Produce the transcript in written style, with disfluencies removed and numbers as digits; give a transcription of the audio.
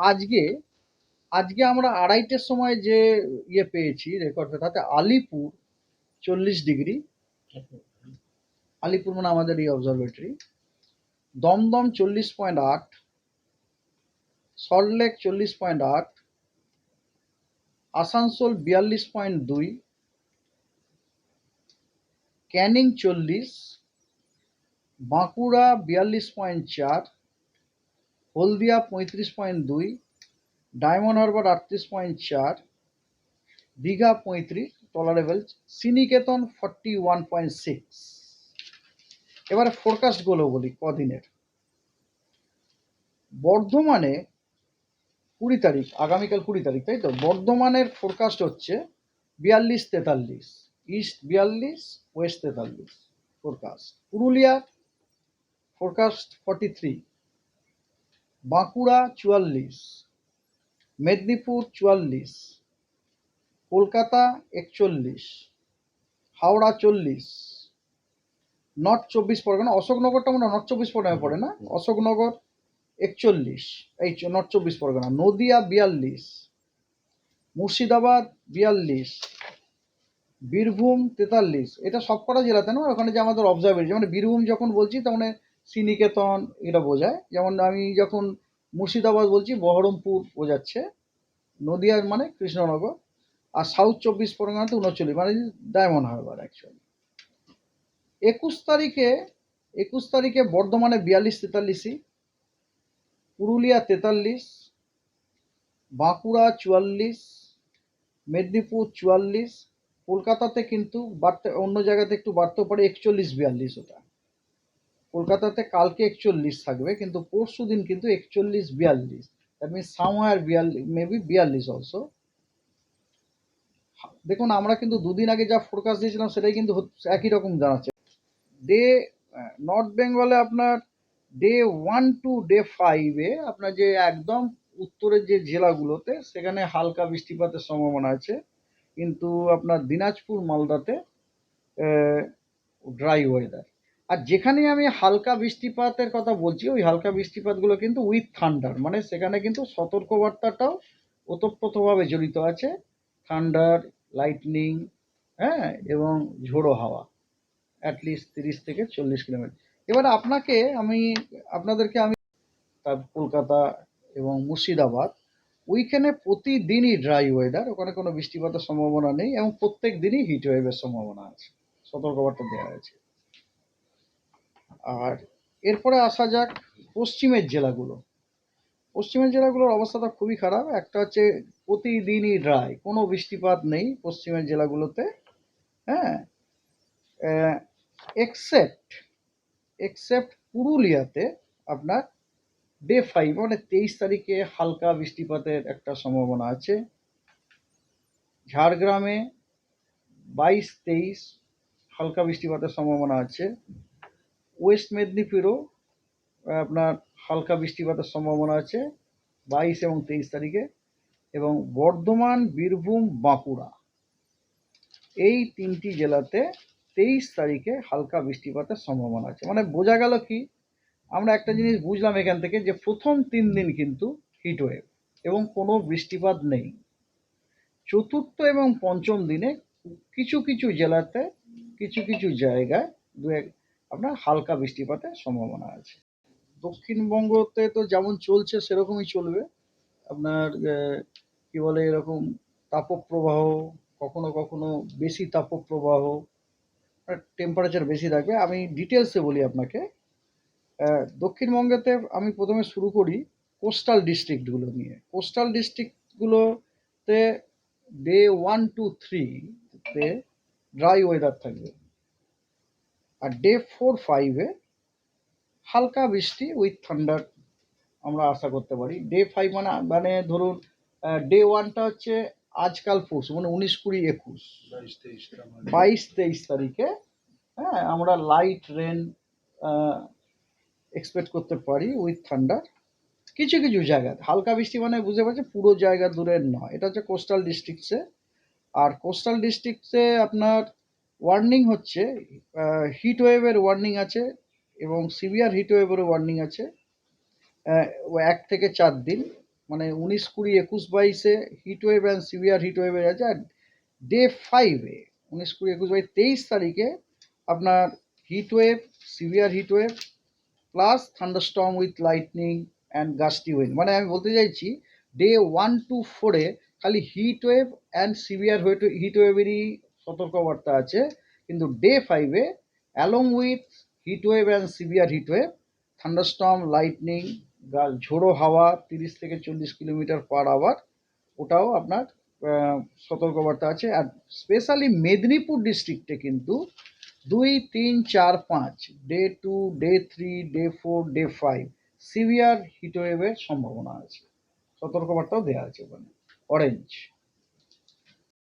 আজকে আজকে আমরা 2:30-টের সময় যে পেয়েছি রেকর্ড, তাতে আলিপুর 40 ডিগ্রি, আলিপুর মানে আমাদের এই অবজারভেটরি, দমদম 40.8, সল্টলেক 40.8, আসানসোল 42.2, ক্যানিং 40, বাঁকুড়া 42.4, হলদিয়া 35.2, ডায়মন্ড হারবার 38.4, দীঘা 35 টলারেবল, শ্রীনিকেতন 41.6। এবারে ফোরকাস্টগুলো বলি কদিনের। বর্ধমানে 20 তারিখ, আগামীকাল 20 তারিখ, তাই তো? বর্ধমানের ফোরকাস্ট হচ্ছে 42-43, ইস্ট 42, ওয়েস্ট 43 ফোরকাস্ট। পুরুলিয়ার ফোরকাস্ট 43, বাঁকুড়া 44, মেদিনীপুর 44, কলকাতা 41, হাওড়া 40, নর্থ 24 পরগনা, অশোকনগরটা মনে হয় নর্থ 24 পরগনায় পড়ে না, অশোকনগর 41, এই নর্থ 24 পরগনা, নদিয়া 42, মুর্শিদাবাদ 42, বীরভূম 43। এটা সবকটা জেলাতে না, ওখানে যে আমাদের অবজারভেটরি, মানে বীরভূম যখন বলছি তার মানে শ্রীনিকেতন এটা বোঝায়, যেমন আমি যখন মুর্শিদাবাদ বলছি বহরমপুর বোঝাচ্ছে, নদিয়ার মানে কৃষ্ণনগর, আর সাউথ 24 পরগনাতে 39 মানে ডায়মন্ড হারবার অ্যাকচুয়ালি। 21 তারিখে বর্ধমানে 42-43, পুরুলিয়া 43, বাঁকুড়া 44, মেদিনীপুর 44, কলকাতাতে কিন্তু বাড়তে, অন্য জায়গাতে একটু বাড়তেও পারে, 41-42 ওটা। কলকাতাতে কালকে 41 থাকবে, কিন্তু পরশু দিন কিন্তু 41-42, দ্যাট মিনস সামহার 42, মেবি 42 অলসো। দেখুন আমরা কিন্তু দুদিন আগে যা ফোরকাস্ট দিয়েছিলাম সেটাই কিন্তু একই রকম জানাচ্ছে। ডে নর্থ বেঙ্গলে আপনার ডে 1 to ডে 5-এ আপনার যে একদম উত্তরের যে জেলাগুলোতে সেখানে হালকা বৃষ্টিপাতের সম্ভাবনা আছে, কিন্তু আপনার দিনাজপুর মালদাতে ড্রাই ওয়েদার। আর যেখানে আমি হালকা বৃষ্টিপাতের কথা বলছি, ওই হালকা বৃষ্টিপাতগুলো কিন্তু উইথ থান্ডার, মানে সেখানে কিন্তু সতর্কবার্তাটাও ওতপ্রোতভাবে জড়িত আছে, থান্ডার, লাইটনিং, হ্যাঁ, এবং ঝোড়ো হাওয়া, অ্যাটলিস্ট 30 থেকে 40 কিলোমিটার। এবার আপনাদেরকে আমি কলকাতা এবং মুর্শিদাবাদ, ওইখানে প্রতিদিনই ড্রাই ওয়েদার, ওখানে কোনো বৃষ্টিপাতের সম্ভাবনা নেই এবং প্রত্যেক দিনই হিট ওয়েভের সম্ভাবনা আছে, সতর্কবার্তা দেওয়া হয়েছে। আর এরপরে আসা যাক পশ্চিমের জেলাগুলো। পশ্চিমের জেলাগুলোর অবস্থাটা খুবই খারাপ। একটা হচ্ছে প্রতিদিনই ড্রাই, কোনো বৃষ্টিপাত নেই পশ্চিমের জেলাগুলোতে, হ্যাঁ, এক্সেপ্ট পুরুলিয়াতে আপনার ডে 5 মানে 23 তারিখে হালকা বৃষ্টিপাতের একটা সম্ভাবনা আছে। ঝাড়গ্রামে 22-23 হালকা বৃষ্টিপাতের সম্ভাবনা আছে। ওয়েস্ট মেদিনীপুরেও আপনার হালকা বৃষ্টিপাতের সম্ভাবনা আছে 22 এবং 23 তারিখে। এবং বর্ধমান, বীরভূম, বাঁকুড়া, এই 3টি জেলাতে 23 তারিখে হালকা বৃষ্টিপাতের সম্ভাবনা আছে। মানে বোঝা গেল কি, আমরা একটা জিনিস বুঝলাম এখান থেকে, যে প্রথম 3 দিন কিন্তু হিটওয়েভ এবং কোনো বৃষ্টিপাত নেই। চতুর্থ এবং পঞ্চম দিনে কিছু কিছু জেলাতে, কিছু কিছু জায়গায় আপনার হালকা বৃষ্টিপাতের সম্ভাবনা আছে। দক্ষিণবঙ্গতে তো যেমন চলছে সেরকমই চলবে। আপনার কি বলে, এরকম তাপপ্রবাহ, কখনো কখনো বেশি তাপপ্রবাহ, টেম্পারেচার বেশি থাকবে। আমি ডিটেলসে বলি আপনাকে। দক্ষিণবঙ্গেতে আমি প্রথমে শুরু করি কোস্টাল ডিস্ট্রিক্টগুলো নিয়ে। কোস্টাল ডিস্ট্রিক্টগুলোতে ডে 1 to 3-তে ড্রাই ওয়েদার থাকবে, আর ডে 4-5-এ হালকা বৃষ্টি উইথ থান্ডার আমরা আশা করতে পারি। ডে 5 মানে ধরুন ডে 1টা হচ্ছে আজকাল পরশু, মানে 19, 20, 21, 22-23 তারিখে, হ্যাঁ, আমরা লাইট রেন এক্সপেক্ট করতে পারি উইথ থান্ডার। কিছু কিছু জায়গায় হালকা বৃষ্টি, মানে বুঝতে পারছি পুরো জায়গা দূরের নয়। এটা হচ্ছে কোস্টাল ডিস্ট্রিক্টসে। আর কোস্টাল ডিস্ট্রিক্টসে আপনার ওয়ার্নিং হচ্ছে হিট ওয়েভের ওয়ার্নিং আছে এবং সিভিয়ার হিট ওয়েভেরও ওয়ার্নিং আছে 1 থেকে 4 দিন। মানে 19, 20, 21, 22-এ heat wave and severe heat ওয়েভের আছে। আর ডে 5-এ 19, 20, 21, 22, 23 তারিখে আপনার heat wave, severe heat wave plus thunderstorm with lightning and gusty wind. মানে আমি বলতে চাইছি ডে 1 to 4-এ খালি heat wave and severe heat ওয়েভেরই সতর্কবার্তা আছে, কিন্তু ডে 5-এ along with heat wave and severe heat wave, thunderstorm, lightning, ঝোড়ো হাওয়া 30 থেকে 40 কিলোমিটার পার আওয়ার, ওটাও আপনার সতর্কবার্তা আছে। আর স্পেশালি মেদিনীপুর ডিস্ট্রিক্টে কিন্তু 2, 3, 4, 5, ডে 2, ডে 3, ডে 4, ডে 5 সিভিয়ার হিটওয়েভের সম্ভাবনা আছে, সতর্কবার্তাও দেওয়া আছে ওখানে, অরেঞ্জ।